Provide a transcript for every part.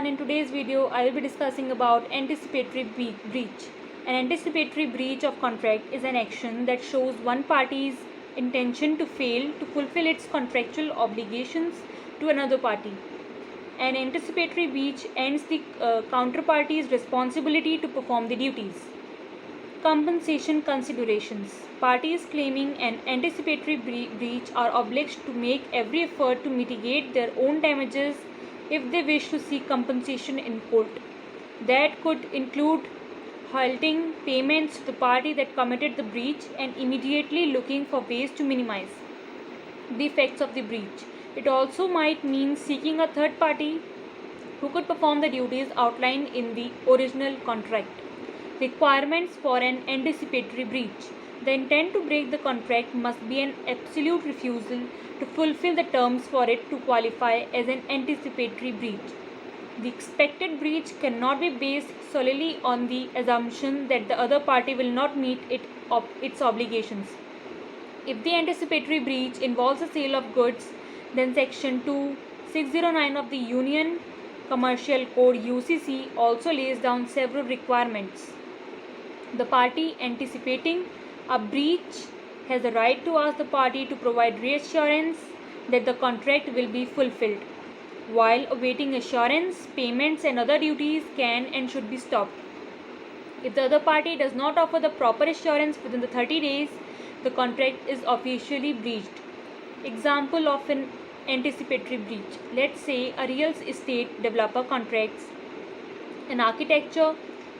everyone, in today's video I will be discussing about anticipatory breach. An anticipatory breach of contract is an action that shows one party's intention to fail to fulfill its contractual obligations to another party. An anticipatory breach ends the counterparty's responsibility to perform the duties. Compensation considerations. Parties claiming an anticipatory breach are obliged to make every effort to mitigate their own damages if they wish to seek compensation in court. That could include halting payments to the party that committed the breach and immediately looking for ways to minimize the effects of the breach. It also might mean seeking a third party who could perform the duties outlined in the original contract. Requirements for an anticipatory breach. The intent to break the contract must be an absolute refusal to fulfill the terms for it to qualify as an anticipatory breach. The expected breach cannot be based solely on the assumption that the other party will not meet its obligations. If the anticipatory breach involves the sale of goods, then Section 2609 of the Union Commercial Code (UCC) also lays down several requirements. The party anticipating a breach has the right to ask the party to provide reassurance that the contract will be fulfilled. While awaiting assurance, payments and other duties can and should be stopped. If the other party does not offer the proper assurance within the 30 days, the contract is officially breached. Example of an anticipatory breach. Let's say a real estate developer contracts an architecture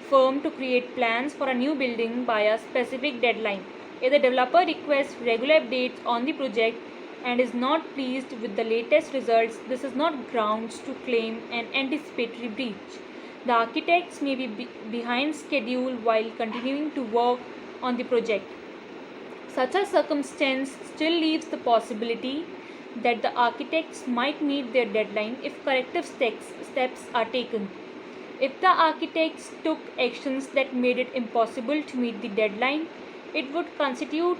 firm to create plans for a new building by a specific deadline. If the developer requests regular updates on the project and is not pleased with the latest results, this is not grounds to claim an anticipatory breach. The architects may be behind schedule while continuing to work on the project. Such a circumstance still leaves the possibility that the architects might meet their deadline if corrective steps are taken. If the architects took actions that made it impossible to meet the deadline, it would constitute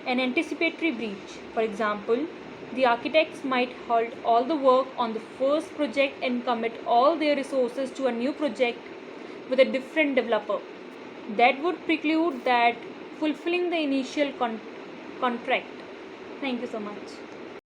an anticipatory breach. For example, the architects might halt all the work on the first project and commit all their resources to a new project with a different developer. That would preclude that fulfilling the initial contract. Thank you so much.